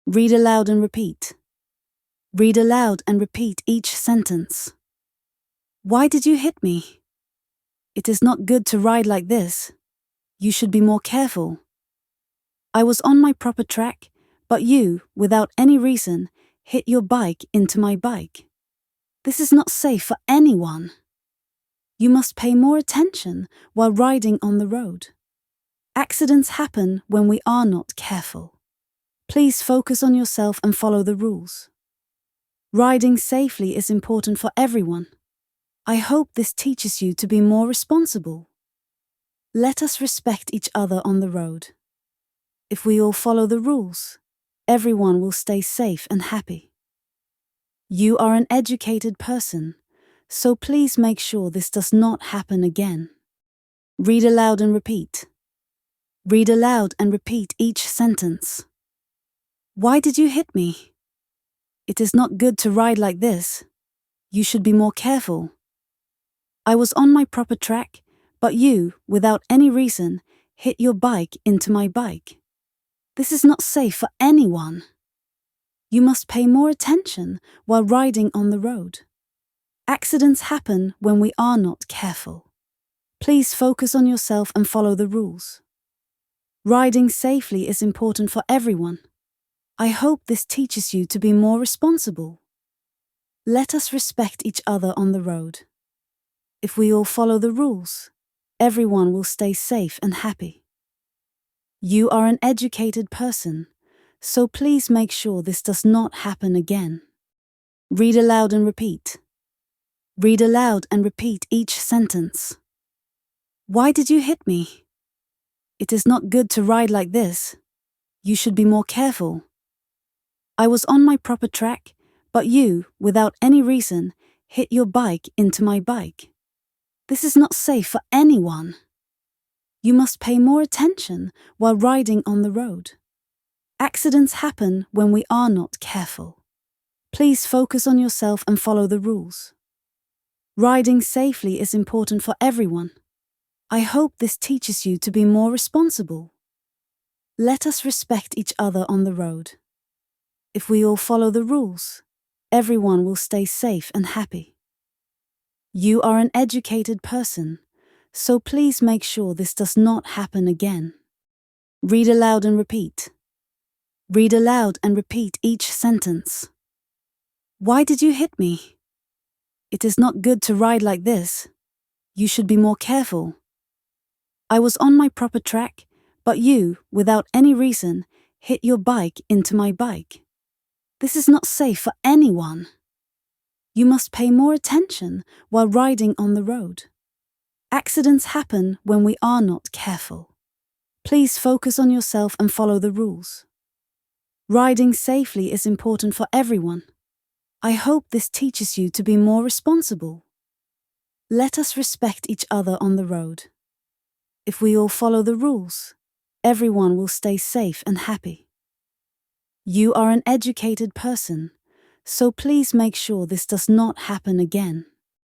Read aloud and repeat. Read aloud and repeat each sentence. Why did you hit me? It is not good to ride like this. You should be more careful. I was on my proper track, but you, without any reason, hit your bike into my bike. This is not safe for anyone. You must pay more attention while riding on the road. Accidents happen when we are not careful. Please focus on yourself and follow the rules. Riding safely is important for everyone. I hope this teaches you to be more responsible. Let us respect each other on the road. If we all follow the rules, everyone will stay safe and happy. You are an educated person, so please make sure this does not happen again. Read aloud and repeat. Read aloud and repeat each sentence. Why did you hit me? It is not good to ride like this. You should be more careful. I was on my proper track, but you, without any reason, hit your bike into my bike. This is not safe for anyone. You must pay more attention while riding on the road. Accidents happen when we are not careful. Please focus on yourself and follow the rules. Riding safely is important for everyone. I hope this teaches you to be more responsible. Let us respect each other on the road. If we all follow the rules, everyone will stay safe and happy. You are an educated person, so please make sure this does not happen again. Read aloud and repeat. Read aloud and repeat each sentence. Why did you hit me? It is not good to ride like this. You should be more careful. I was on my proper track, but you, without any reason, hit your bike into my bike. This is not safe for anyone. You must pay more attention while riding on the road. Accidents happen when we are not careful. Please focus on yourself and follow the rules. Riding safely is important for everyone. I hope this teaches you to be more responsible. Let us respect each other on the road. If we all follow the rules, everyone will stay safe and happy. You are an educated person, so please make sure this does not happen again. Read aloud and repeat. Read aloud and repeat each sentence. Why did you hit me? It is not good to ride like this. You should be more careful. I was on my proper track, but you, without any reason, hit your bike into my bike. This is not safe for anyone. You must pay more attention while riding on the road. Accidents happen when we are not careful. Please focus on yourself and follow the rules. Riding safely is important for everyone. I hope this teaches you to be more responsible. Let us respect each other on the road. If we all follow the rules, everyone will stay safe and happy. You are an educated person, so please make sure this does not happen again.